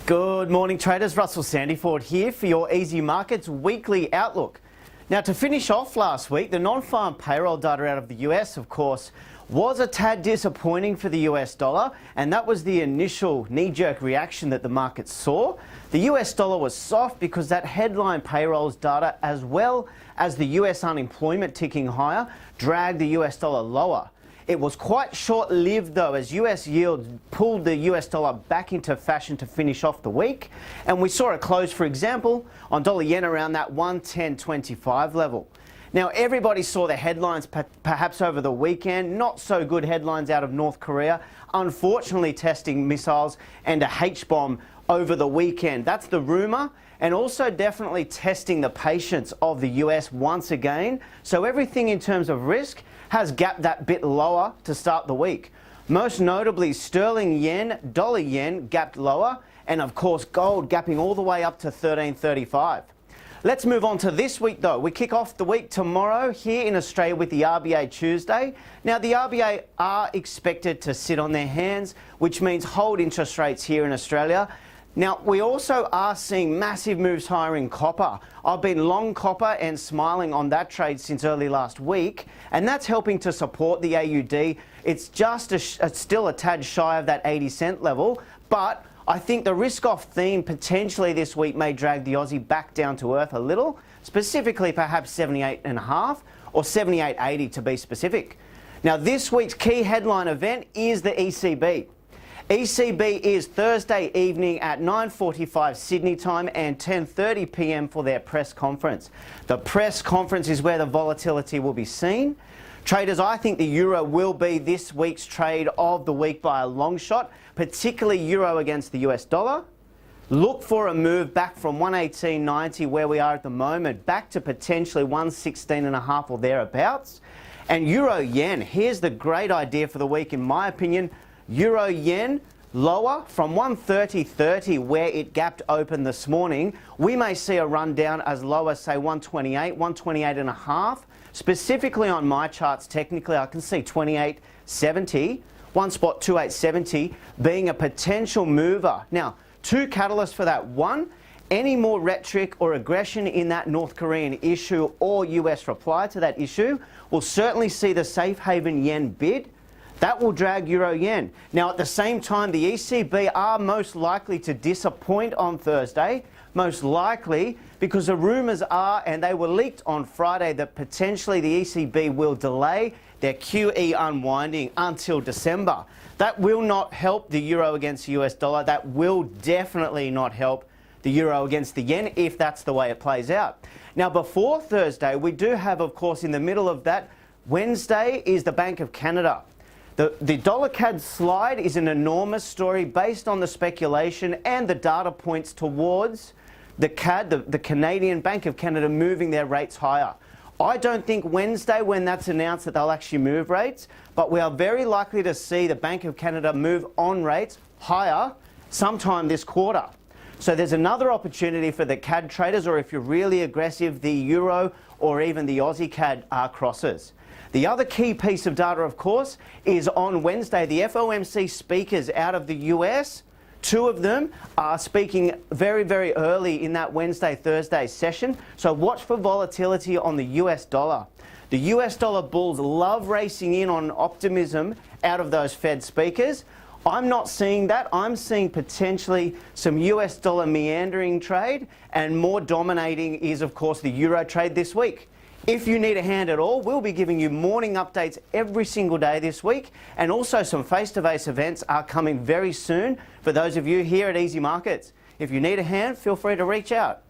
Good morning traders, Russell Sandiford here for your Easy Markets weekly outlook. Now to finish off last week, the non-farm payroll data out of the US, of course, was a tad disappointing for the US dollar, and that was the initial knee-jerk reaction that the market saw. The US dollar was soft because that headline payrolls data, as well as the US unemployment ticking higher, dragged the US dollar lower. It was quite short-lived though, as US yields pulled the US dollar back into fashion to finish off the week, and we saw it close, for example, on dollar yen around that 110.25 level. Now everybody saw the headlines perhaps over the weekend, not so good headlines out of North Korea, unfortunately testing missiles and a H-bomb over the weekend. That's the rumour, and also definitely testing the patience of the US once again. So everything in terms of risk has gapped that bit lower to start the week. Most notably, sterling yen, dollar yen gapped lower, and of course gold gapping all the way up to 13.35. Let's move on to this week though. We kick off the week tomorrow here in Australia with the RBA Tuesday. Now the RBA are expected to sit on their hands, which means hold interest rates here in Australia. Now, we also are seeing massive moves higher in copper. I've been long copper and smiling on that trade since early last week, and that's helping to support the AUD. It's just still a tad shy of that 80 cent level, but I think the risk-off theme potentially this week may drag the Aussie back down to earth a little, specifically perhaps 78.5 or 78.80 to be specific. Now, this week's key headline event is the ECB. ECB is Thursday evening at 9:45 Sydney time and 10:30 p.m. for their press conference. The press conference is where the volatility will be seen. Traders, I think the euro will be this week's trade of the week by a long shot, particularly euro against the US dollar. Look for a move back from 118.90 where we are at the moment, back to potentially 116.5 or thereabouts. And euro yen, here's the great idea for the week in my opinion. Euro yen lower from 130.30 where it gapped open this morning. We may see a run down as low as say 128, 128.5. Specifically on my charts, technically I can see 28.70, one spot 28.70 being a potential mover. Now, two catalysts for that. One, any more rhetoric or aggression in that North Korean issue or US reply to that issue will certainly see the safe haven yen bid. That will drag euro yen. Now at the same time, the ECB are most likely to disappoint on Thursday, most likely because the rumours are, and they were leaked on Friday, that potentially the ECB will delay their QE unwinding until December. That will not help the euro against the US dollar. That will definitely not help the euro against the yen if that's the way it plays out. Now before Thursday, we do have, of course, in the middle of that, Wednesday is the Bank of Canada. The dollar CAD slide is an enormous story based on the speculation and the data points towards the CAD, the Canadian Bank of Canada, moving their rates higher. I don't think Wednesday, when that's announced, that they'll actually move rates, but we are very likely to see the Bank of Canada move on rates higher sometime this quarter. So there's another opportunity for the CAD traders, or if you're really aggressive, the euro or even the Aussie CAD crosses. The other key piece of data, of course, is on Wednesday. The FOMC speakers out of the US, two of them are speaking very, very early in that Wednesday-Thursday session. So watch for volatility on the US dollar. The US dollar bulls love racing in on optimism out of those Fed speakers. I'm not seeing that. I'm seeing potentially some US dollar meandering trade, and more dominating is, of course, the euro trade this week. If you need a hand at all, we'll be giving you morning updates every single day this week, and also some face-to-face events are coming very soon for those of you here at Easy Markets. If you need a hand, feel free to reach out.